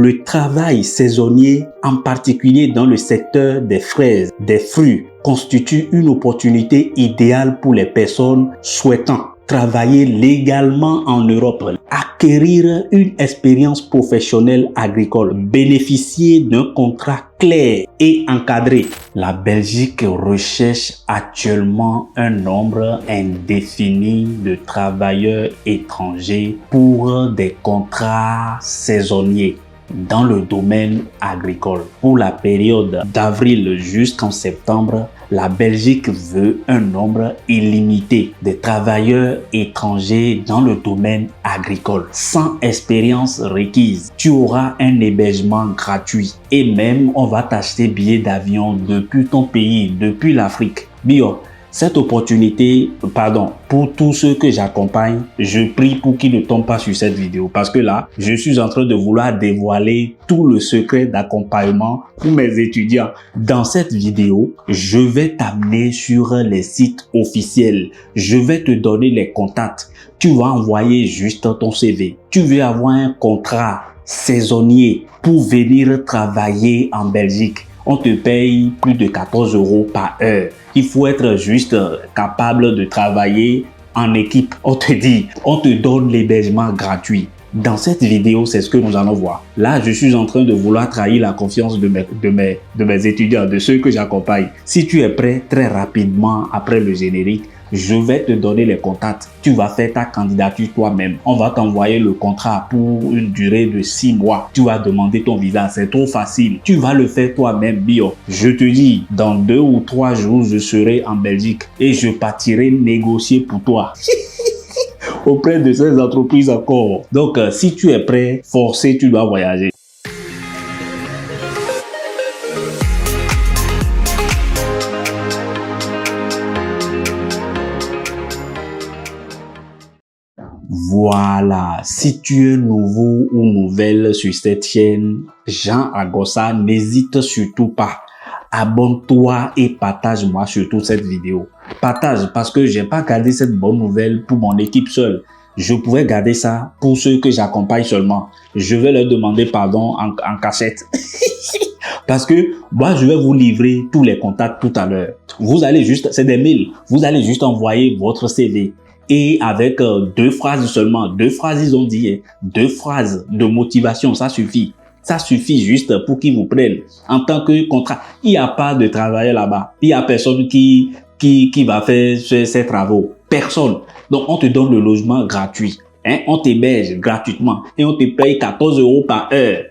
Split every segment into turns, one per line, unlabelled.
Le travail saisonnier, en particulier dans le secteur des fraises, des fruits, constitue une opportunité idéale pour les personnes souhaitant travailler légalement en Europe, acquérir une expérience professionnelle agricole, bénéficier d'un contrat clair et encadré. La Belgique recherche actuellement un nombre indéfini de travailleurs étrangers pour des contrats saisonniers dans le domaine agricole. Pour la période d'avril jusqu'en septembre, la Belgique veut un nombre illimité de travailleurs étrangers dans le domaine agricole, sans expérience requise. Tu auras un hébergement gratuit et même on va t'acheter billets d'avion depuis ton pays, depuis l'Afrique. Cette opportunité, pour tous ceux que j'accompagne, je prie pour qu'ils ne tombent pas sur cette vidéo parce que là, je suis en train de vouloir dévoiler tout le secret d'accompagnement pour mes étudiants. Dans cette vidéo, je vais t'amener sur les sites officiels. Je vais te donner les contacts. Tu vas envoyer juste ton CV. Tu veux avoir un contrat saisonnier pour venir travailler en Belgique. On te paye plus de 14 € par heure. Il faut être juste capable de travailler en équipe. On te donne l'hébergement gratuit. Dans cette vidéo, c'est ce que nous allons voir. Là, je suis en train de vouloir trahir la confiance de mes étudiants, de ceux que j'accompagne. Si tu es prêt, très rapidement, après le générique, je vais te donner les contacts. Tu vas faire ta candidature toi-même. On va t'envoyer le contrat pour une durée de 6 mois. Tu vas demander ton visa. C'est trop facile. Tu vas le faire toi-même, Je te dis, dans 2 ou 3 jours, je serai en Belgique et je partirai négocier pour toi. Auprès de ces entreprises encore. Donc, si tu es prêt, forcé, tu dois voyager. Voilà, si tu es nouveau ou nouvelle sur cette chaîne, Jean Agossa, n'hésite surtout pas. Abonne-toi et partage-moi surtout cette vidéo. Partage parce que j'ai pas gardé cette bonne nouvelle pour mon équipe seule. Je pouvais garder ça pour ceux que j'accompagne seulement. Je vais leur demander pardon en cachette. Parce que moi, je vais vous livrer tous les contacts tout à l'heure. Vous allez juste, c'est des mails, vous allez juste envoyer votre CV. Et avec 2 phrases seulement, 2 phrases ils ont dit, 2 phrases de motivation, ça suffit. Ça suffit juste pour qu'ils vous prennent en tant que contrat. Il n'y a pas de travailleur là-bas. Il n'y a personne qui va faire ces travaux. Personne. Donc, on te donne le logement gratuit. On t'héberge gratuitement et on te paye 14 € par heure.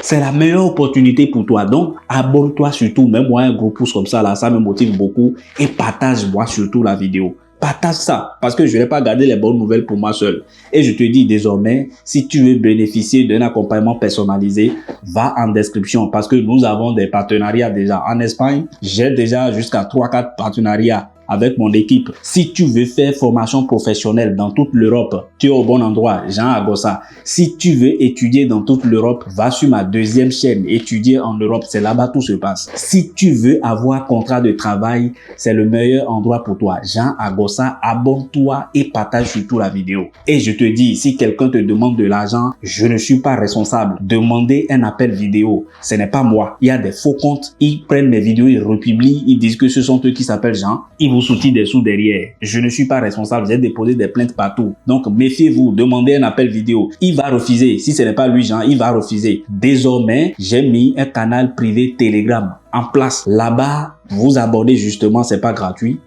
C'est la meilleure opportunité pour toi. Donc, abonne-toi surtout. Mets-moi un gros pouce comme ça, là. Ça me motive beaucoup. Et partage-moi surtout la vidéo. Partage ça. Parce que je n'ai pas gardé les bonnes nouvelles pour moi seul. Et je te dis désormais, si tu veux bénéficier d'un accompagnement personnalisé, va en description. Parce que nous avons des partenariats déjà. En Espagne, j'ai déjà jusqu'à 3-4 partenariats avec mon équipe. Si tu veux faire formation professionnelle dans toute l'Europe, tu es au bon endroit, Jean Agossa. Si tu veux étudier dans toute l'Europe, va sur ma 2e chaîne, étudier en Europe, c'est là-bas tout se passe. Si tu veux avoir contrat de travail, c'est le meilleur endroit pour toi, Jean Agossa. Abonne-toi et partage surtout la vidéo. Et je te dis, si quelqu'un te demande de l'argent, je ne suis pas responsable. Demandez un appel vidéo, ce n'est pas moi. Il y a des faux comptes, ils prennent mes vidéos, ils republient, ils disent que ce sont eux qui s'appellent Jean, ils vous soutient des sous derrière. Je ne suis pas responsable, j'ai déposé des plaintes partout. Donc, méfiez-vous, demandez un appel vidéo. Il va refuser. Si ce n'est pas lui, Jean, il va refuser. Désormais, j'ai mis un canal privé Telegram en place. Là-bas, vous abonnez justement, c'est pas gratuit.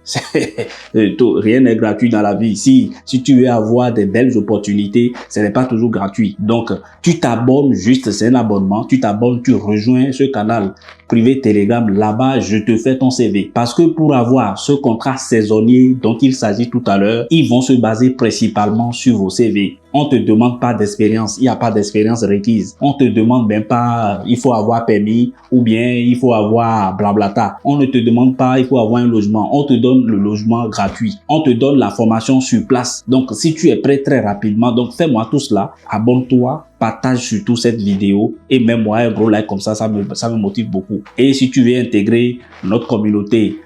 Rien n'est gratuit dans la vie. Si tu veux avoir des belles opportunités, ce n'est pas toujours gratuit. Donc, tu t'abonnes juste, c'est un abonnement. Tu t'abonnes, tu rejoins ce canal privé Telegram. Là-bas, je te fais ton CV. Parce que pour avoir ce contrat saisonnier dont il s'agit tout à l'heure, ils vont se baser principalement sur vos CV. On te demande pas d'expérience, il n'y a pas d'expérience requise. On te demande même pas, il faut avoir permis ou bien il faut avoir blablata. On ne te demande pas, il faut avoir un logement. On te donne le logement gratuit. On te donne la formation sur place. Donc, si tu es prêt très rapidement, donc fais-moi tout cela, abonne-toi, partage surtout cette vidéo et mets-moi un gros like comme ça me motive beaucoup. Et si tu veux intégrer notre communauté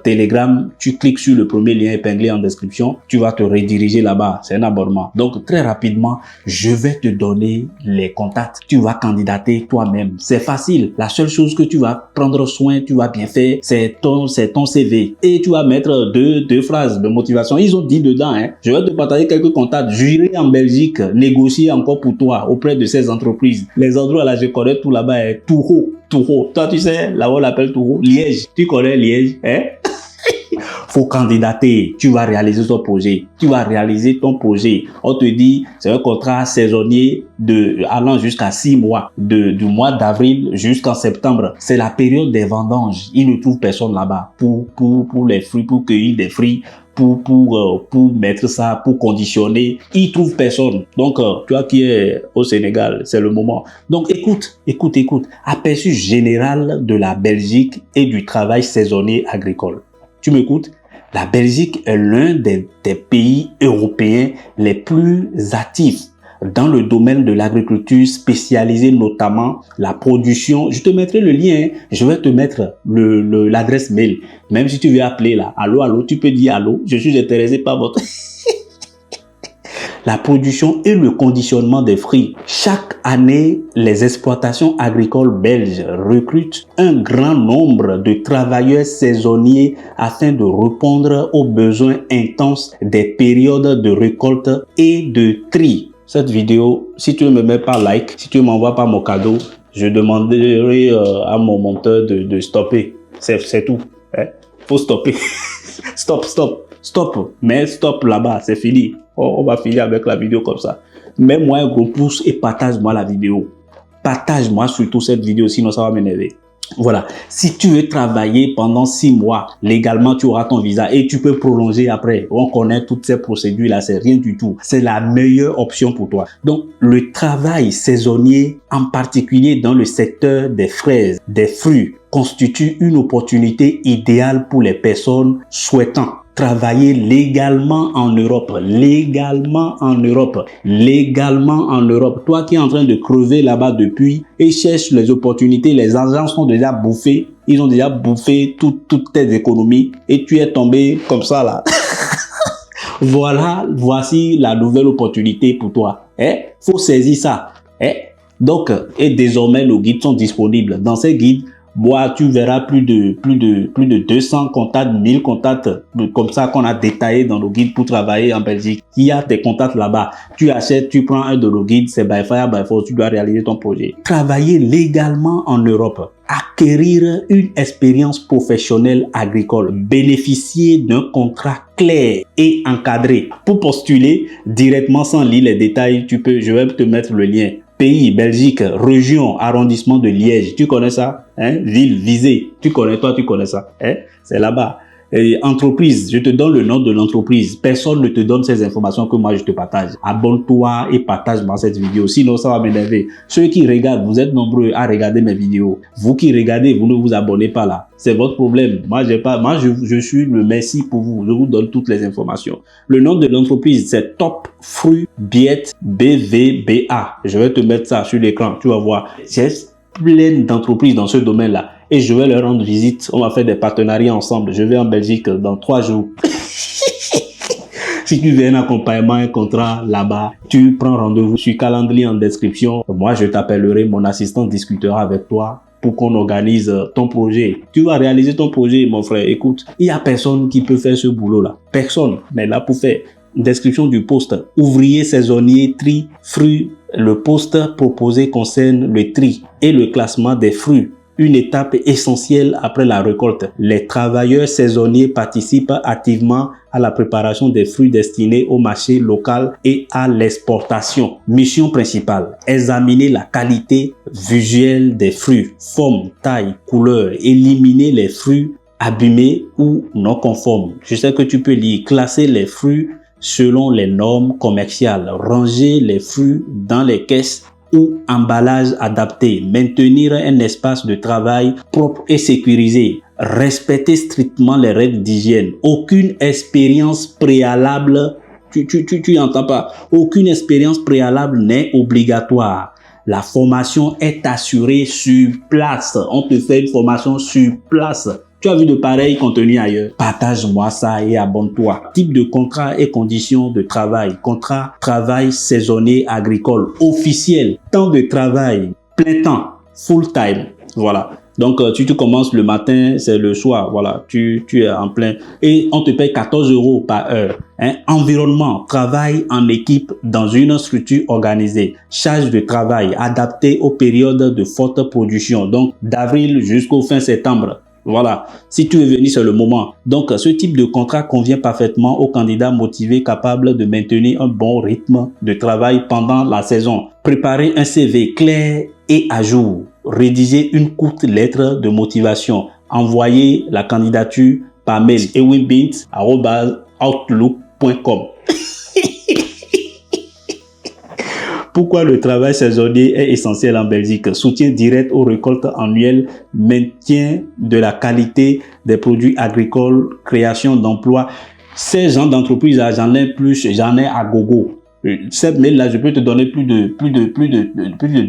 Telegram, tu cliques sur le premier lien épinglé en description, tu vas te rediriger là-bas. C'est un abonnement. Donc, très rapidement, je vais te donner les contacts. Tu vas candidater toi-même. C'est facile. La seule chose que tu vas prendre soin, tu vas bien faire, c'est ton CV. Et tu vas mettre deux phrases de motivation. Ils ont dit dedans, hein. Je vais te partager quelques contacts. J'irai en Belgique, négocier encore pour toi auprès de ces entreprises. Les endroits là, je connais tout là-bas, hein. Touro. Toi, tu sais, là-bas on l'appelle Touro. Liège. Tu connais Liège, hein? Faut candidater. Tu vas réaliser ton projet. On te dit, c'est un contrat saisonnier allant jusqu'à 6 mois. Du mois d'avril jusqu'en septembre. C'est la période des vendanges. Ils ne trouvent personne là-bas pour les fruits, pour cueillir des fruits. Pour mettre ça, pour conditionner, ils trouvent personne. Donc, toi qui es au Sénégal, c'est le moment. Donc, écoute. Aperçu général de la Belgique et du travail saisonnier agricole. Tu m'écoutes? La Belgique est l'un des pays européens les plus actifs dans le domaine de l'agriculture spécialisée, notamment la production. Je te mettrai le lien, hein. Je vais te mettre l'adresse mail. Même si tu veux appeler là, allô, tu peux dire allô, je suis intéressé par votre... La production et le conditionnement des fruits. Chaque année, les exploitations agricoles belges recrutent un grand nombre de travailleurs saisonniers afin de répondre aux besoins intenses des périodes de récolte et de tri. Cette vidéo, si tu ne me mets pas like, si tu ne m'envoies pas mon cadeau, je demanderai à mon monteur de stopper. C'est tout. Hein? Faut stopper. Stop. Mais stop là-bas, c'est fini. On va finir avec la vidéo comme ça. Mets-moi un gros pouce et partage-moi la vidéo. Partage-moi surtout cette vidéo, sinon ça va m'énerver. Voilà. Si tu veux travailler pendant 6 mois, légalement, tu auras ton visa et tu peux prolonger après. On connaît toutes ces procédures-là, c'est rien du tout. C'est la meilleure option pour toi. Donc, le travail saisonnier, en particulier dans le secteur des fraises, des fruits, constitue une opportunité idéale pour les personnes souhaitant travailler légalement en Europe. Toi qui es en train de crever là-bas depuis et cherches les opportunités, les agences sont déjà bouffées. Ils ont déjà bouffé toutes tes économies et tu es tombé comme ça là. Voici la nouvelle opportunité pour toi. Faut saisir ça. Donc, et désormais, nos guides sont disponibles. Dans ces guides, tu verras plus de 200 contacts, 1000 contacts comme ça qu'on a détaillé dans nos guides pour travailler en Belgique. Il y a tes contacts là-bas. Tu achètes, tu prends un de nos guides, c'est by fire, by force, tu dois réaliser ton projet. Travailler légalement en Europe. Acquérir une expérience professionnelle agricole. Bénéficier d'un contrat clair et encadré. Pour postuler directement sans lire les détails, je vais te mettre le lien. Pays, Belgique, région, arrondissement de Liège. Tu connais ça? Ville, visée. Tu connais ça? C'est là-bas. Et entreprise, je te donne le nom de l'entreprise. Personne ne te donne ces informations que moi je te partage. Abonne-toi et partage-moi cette vidéo. Sinon, ça va m'énerver. Ceux qui regardent, vous êtes nombreux à regarder mes vidéos. Vous qui regardez, vous ne vous abonnez pas là. C'est votre problème. Moi, je suis le merci pour vous. Je vous donne toutes les informations. Le nom de l'entreprise, c'est Top Fruit Biette BVBA. Je vais te mettre ça sur l'écran. Tu vas voir. J'ai plein d'entreprises dans ce domaine-là. Et je vais leur rendre visite. On va faire des partenariats ensemble. Je vais en Belgique dans 3 jours. Si tu veux un accompagnement, un contrat là-bas, tu prends rendez-vous sur calendrier en description. Moi, je t'appellerai, mon assistant discutera avec toi pour qu'on organise ton projet. Tu vas réaliser ton projet, mon frère. Écoute, il y a personne qui peut faire ce boulot-là. Personne. Mais là, pour faire description du poste, ouvrier saisonnier, tri, fruits. Le poste proposé concerne le tri et le classement des fruits. Une étape essentielle après la récolte. Les travailleurs saisonniers participent activement à la préparation des fruits destinés au marché local et à l'exportation. Mission principale, examiner la qualité visuelle des fruits, forme, taille, couleur, éliminer les fruits abîmés ou non conformes. Je sais que tu peux lire, classer les fruits selon les normes commerciales, ranger les fruits dans les caisses ou emballage adapté, maintenir un espace de travail propre et sécurisé, respecter strictement les règles d'hygiène. Aucune expérience préalable, tu entends pas, aucune expérience préalable n'est obligatoire. La formation est assurée sur place. On te fait une formation sur place. Tu as vu de pareils contenus ailleurs? Partage-moi ça et abonne-toi. Type de contrat et conditions de travail. Contrat, travail saisonnier agricole officiel. Temps de travail, plein temps, full time. Voilà. Donc, tu commences le matin, c'est le soir. Voilà, tu es en plein. Et on te paye 14 € par heure. Environnement, travail en équipe dans une structure organisée. Charge de travail adaptée aux périodes de forte production. Donc, d'avril jusqu'au fin septembre. Voilà, si tu es venu, c'est le moment. Donc, ce type de contrat convient parfaitement aux candidats motivés capables de maintenir un bon rythme de travail pendant la saison. Préparez un CV clair et à jour. Rédigez une courte lettre de motivation. Envoyez la candidature par mail ewinbint@outlook.com. Pourquoi le travail saisonnier est essentiel en Belgique? Soutien direct aux récoltes annuelles, maintien de la qualité des produits agricoles, création d'emplois. Ces gens d'entreprise, j'en ai à gogo. Cette mail-là, je peux te donner plus de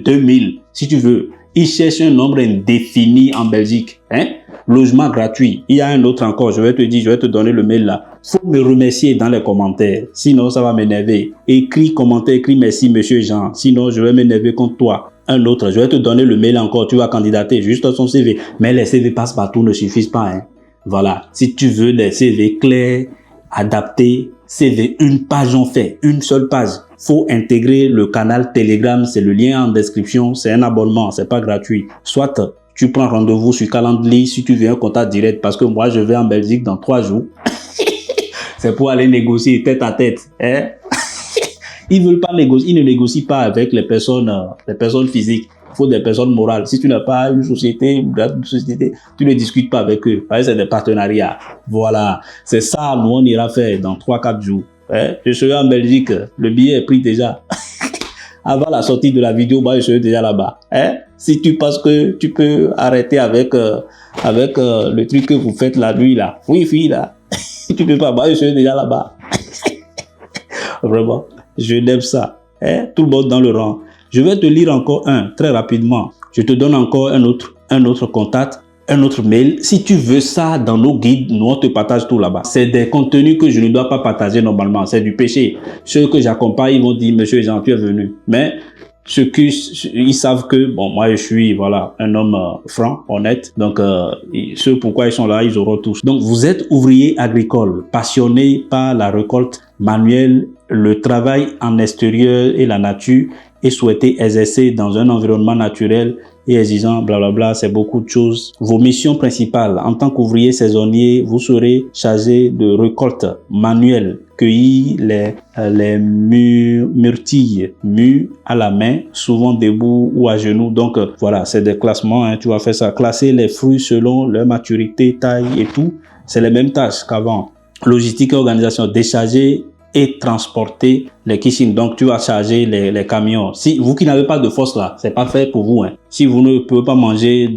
2000 si tu veux. Ils cherchent un nombre indéfini en Belgique. Logement gratuit. Il y a un autre encore, je vais te donner le mail là. Faut me remercier dans les commentaires, sinon ça va m'énerver. Écris commentaire, écris merci monsieur Jean, sinon je vais m'énerver contre toi. Un autre, je vais te donner le mail encore, tu vas candidater juste son CV. Mais les CV passe partout ne suffisent pas. Voilà, si tu veux des CV clairs, adaptés, CV, une page on fait, une seule page. Faut intégrer le canal Telegram, c'est le lien en description, c'est un abonnement, c'est pas gratuit. Soit tu prends rendez-vous sur Calendly si tu veux un contact direct parce que moi je vais en Belgique dans 3 jours. C'est pour aller négocier tête à tête. Ils veulent pas négocier, ils ne négocient pas avec les personnes physiques. Il faut des personnes morales. Si tu n'as pas une société, tu ne discutes pas avec eux. Parce que c'est des partenariats. Voilà. C'est ça, nous on ira faire dans 3-4 jours. Je serai en Belgique, le billet est pris déjà. Avant la sortie de la vidéo, je serai déjà là-bas. Si tu penses que tu peux arrêter avec le truc que vous faites la nuit là, oui là, tu peux pas, je serai déjà là-bas. Vraiment, je n'aime ça. Tout le monde dans le rang. Je vais te lire encore très rapidement. Je te donne encore un autre contact, un autre mail. Si tu veux ça dans nos guides, nous on te partage tout là-bas. C'est des contenus que je ne dois pas partager normalement. C'est du péché. Ceux que j'accompagne, ils vont dire, monsieur Jean, tu es venu. Mais ils savent que, moi je suis, un homme franc, honnête. Donc, ce pourquoi ils sont là, ils auront tous. Donc, vous êtes ouvrier agricole, passionné par la récolte manuelle, le travail en extérieur et la nature, et souhaitez exercer dans un environnement naturel et exigeant, blablabla, c'est beaucoup de choses. Vos missions principales, en tant qu'ouvrier saisonnier, vous serez chargé de récolte manuelle, cueillir les myrtilles mues à la main, souvent debout ou à genoux. Donc, voilà, c'est des classements, tu vas faire ça. Classer les fruits selon leur maturité, taille et tout. C'est les mêmes tâches qu'avant. Logistique et organisation, décharger et transporter les kitchens. Donc, tu vas charger les camions. Si vous qui n'avez pas de force là, c'est pas fait pour vous. Si vous ne pouvez pas manger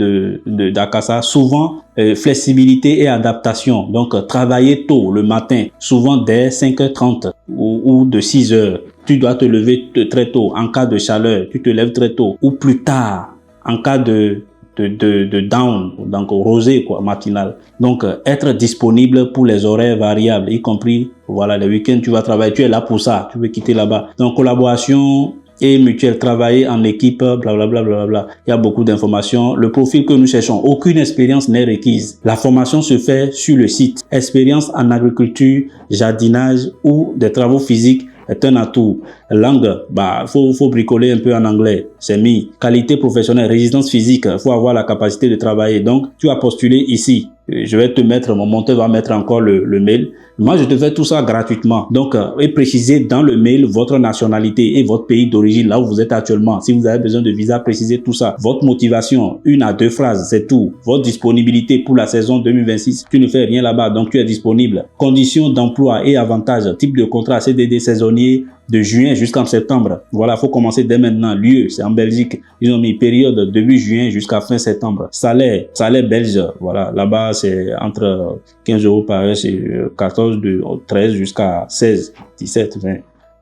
d'akassa, souvent, flexibilité et adaptation. Donc, travailler tôt le matin, souvent dès 5h30 ou de 6h. Tu dois te lever très tôt. En cas de chaleur, tu te lèves très tôt. Ou plus tard, en cas de down, donc rosé matinal. Donc être disponible pour les horaires variables, y compris les week-ends tu vas travailler, tu es là pour ça, tu veux quitter là-bas. Donc collaboration et mutuelle, travailler en équipe, blablabla. Il y a beaucoup d'informations. Le profil que nous cherchons, aucune expérience n'est requise. La formation se fait sur le site. Expérience en agriculture, jardinage ou des travaux physiques est un atout. Langue, faut bricoler un peu en anglais, c'est mis. Qualité professionnelle, résistance physique, faut avoir la capacité de travailler. Donc, tu as postulé ici. Je vais te mettre, mon monteur va mettre encore le mail. Moi, je te fais tout ça gratuitement. Donc, et précisez dans le mail votre nationalité et votre pays d'origine, là où vous êtes actuellement. Si vous avez besoin de visa, précisez tout ça. Votre motivation, 1 à 2 phrases, c'est tout. Votre disponibilité pour la saison 2026, tu ne fais rien là-bas, donc tu es disponible. Conditions d'emploi et avantages, type de contrat CDD saisonnier, de juin jusqu'en septembre. Voilà, faut commencer dès maintenant. Lieu, c'est en Belgique. Ils ont mis période début juin jusqu'à fin septembre. Salaire belge. Voilà, là-bas, c'est entre 15 € par heure, c'est 14 de 13 jusqu'à 16, 17, 20.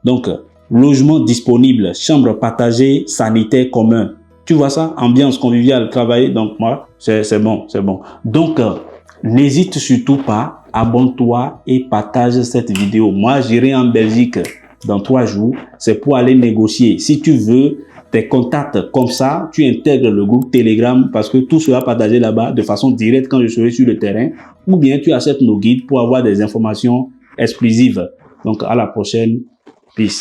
Donc, logement disponible, chambre partagée, sanitaire commun. Tu vois ça? Ambiance conviviale, travailler. Donc, moi, c'est bon. Donc, N'hésite surtout pas, abonne-toi et partage cette vidéo. Moi, j'irai en Belgique dans 3 jours. C'est pour aller négocier. Si tu veux tes contacts comme ça, tu intègres le groupe Telegram parce que tout sera partagé là-bas de façon directe quand je serai sur le terrain. Ou bien tu achètes nos guides pour avoir des informations exclusives. Donc, à la prochaine. Peace.